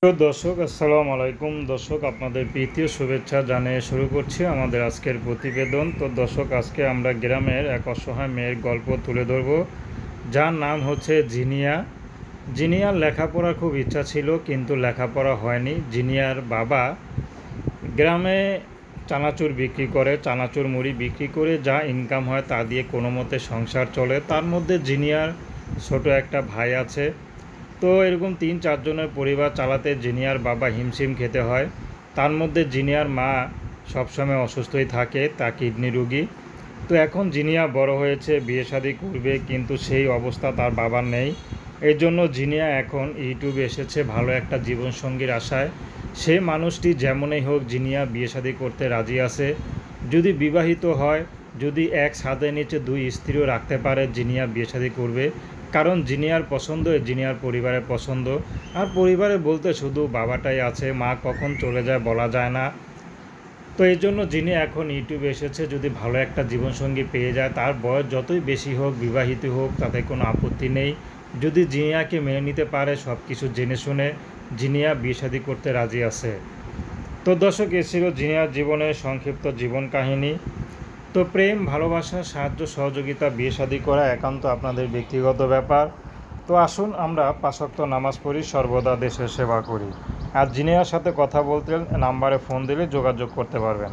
প্রিয় দর্শক, আসসালামু আলাইকুম। দর্শক, আপনাদের প্রীতি ও শুভেচ্ছা জানিয়ে শুরু করছি আমাদের আজকের প্রতিবেদন। তো দর্শক, আজকে আমরা গ্রামের এক অসহায় মেয়ের গল্প তুলে ধরব, যার নাম হচ্ছে জিনিয়া। জিনিয়ার লেখাপড়ার খুব ইচ্ছা ছিল, কিন্তু লেখাপড়া হয়নি। জিনিয়ার বাবা গ্রামে চানাচুর বিক্রি করে, চানাচুর মুড়ি বিক্রি করে যা ইনকাম হয় তা দিয়ে কোনো মতে সংসার চলে। তার মধ্যে জিনিয়ার ছোট একটা ভাই আছে। তো এরকম ৩-৪ জনের পরিবার চালাতে জিনিয়ার বাবা হিমশিম খেতে হয়। তার মধ্যে জিনিয়ার মা সবসময় অসুস্থই থাকে, তা কিডনি রোগী। তো এখন জিনিয়া বড় হয়েছে, বিয়ে শাদী করবে, কিন্তু সেই অবস্থা তার বাবার নেই। এই জন্য জিনিয়া এখন ইউটিউবে এসেছে ভালো একটা জীবনসঙ্গীর আশায়। সেই মানুষটি যেমনই হোক, জিনিয়া বিয়ে শাদী করতে রাজি আছে। যদি বিবাহিত হয়, যদি এক ছাদের নিচে 2 স্ত্রীও রাখতে পারে, জিনিয়া বিয়ে শাদী করবে। কারণ জিনিয়ার পছন্দ, জিনিয়ার পরিবারের পছন্দ। আর পরিবারে বলতে শুধু বাবাটাই আছে, মা কখন চলে যায় বলা যায় না। তো এই জন্য যিনি এখন ইউটিউবে এসেছে, যদি ভালো একটা জীবনসঙ্গী পেয়ে যায়, তার বয়স যতই বেশি হোক, বিবাহিত হোক, তাতে কোনো আপত্তি নেই। যদি জিনিয়াকে মেনে নিতে পারে, সব কিছু জেনে শুনে, জিনিয়া বিয়ে শাদী করতে রাজি আছে। তো দর্শক, এ ছিল জিনিয়ার জীবনের সংক্ষিপ্ত জীবন কাহিনী। তো প্রেম, ভালোবাসা, সাহায্য, সহযোগিতা, বিয়ে শাদী করা একান্ত আপনাদের ব্যক্তিগত ব্যাপার। তো আসুন আমরা 5 ওয়াক্ত নামাজ পড়ি, সর্বদা দেশের সেবা করি। আর জিনিয়ার সাথে কথা বলতে নাম্বারে ফোন দিলে যোগাযোগ করতে পারবেন।